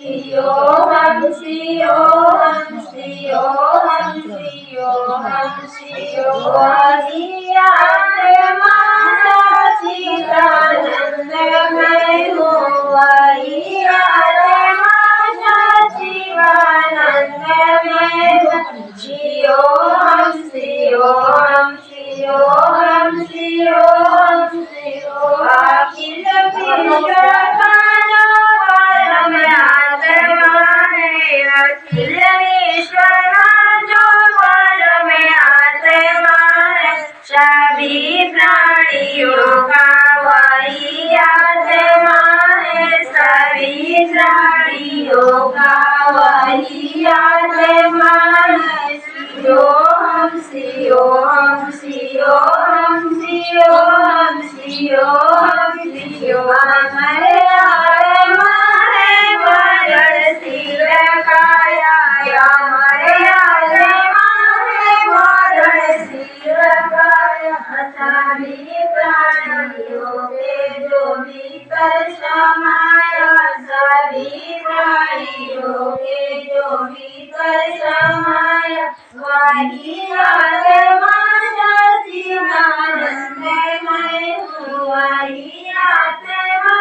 शिवोऽहं शिवोऽहं शिवोऽहं शिवोऽहं शिवोऽहं आत्मा सच्चिदानन्दमय हूँ वही आत्मा सच्चिदानन्दमय हूँ शिवोऽहं शिवोऽहं शिवोऽहं शिवोऽहं शिवोऽहं अखिल विश्व अखिल विश्व जो परम आत्मा है सभी प्राणियों का वही आत्मा है सभी प्राणियों का वही आत्मा है शिवोऽहं शिवोऽहं शिवोऽहं शिवोऽहं शिवोऽहं शिवोऽहं हरे आत्मा है मरण सिर काया हरे आत्मा है मरण सिर काया सभी प्राणियों के जो भीतर समाया सभी प्राणियों के जो भीतर समाया वही आत्मा सच्चिदानन्दमय हूँ वही आत्मा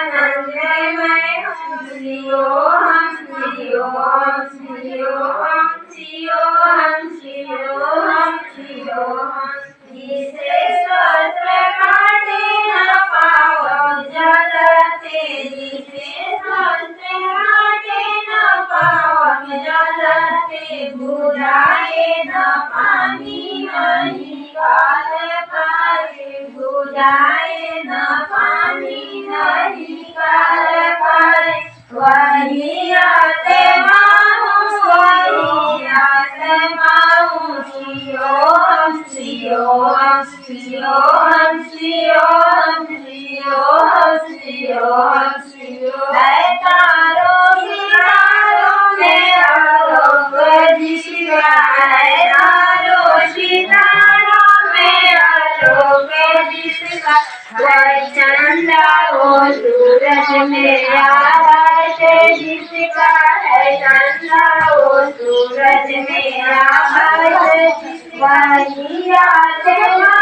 सच्चिदानन्दमय हूँ शिवोऽहं शिवोऽहं शिवोऽहं शिवोऽहं शिवोऽहं शिवोऽहं जिसे सहस्र काटे न पावन जलते जिसे सहस्र काटे न पावन जलते बुझाए न पानी नहीं काल पाए बुझाए न पानी नहीं काल पाए वही आत्मा हूँ वही आत्मा हूँ शिवोऽहं शिवोऽहं शिवोऽहं शिवोऽहं शिवोऽहं शिवोऽहं शिवोऽहं है तारों सितारों में आलोक जिसका है तारों सितारों में आलोक जिसका वह चंदा वो सूरज में आकाश जिसका है चंदा वो सूरज में आकाश वही आत्मा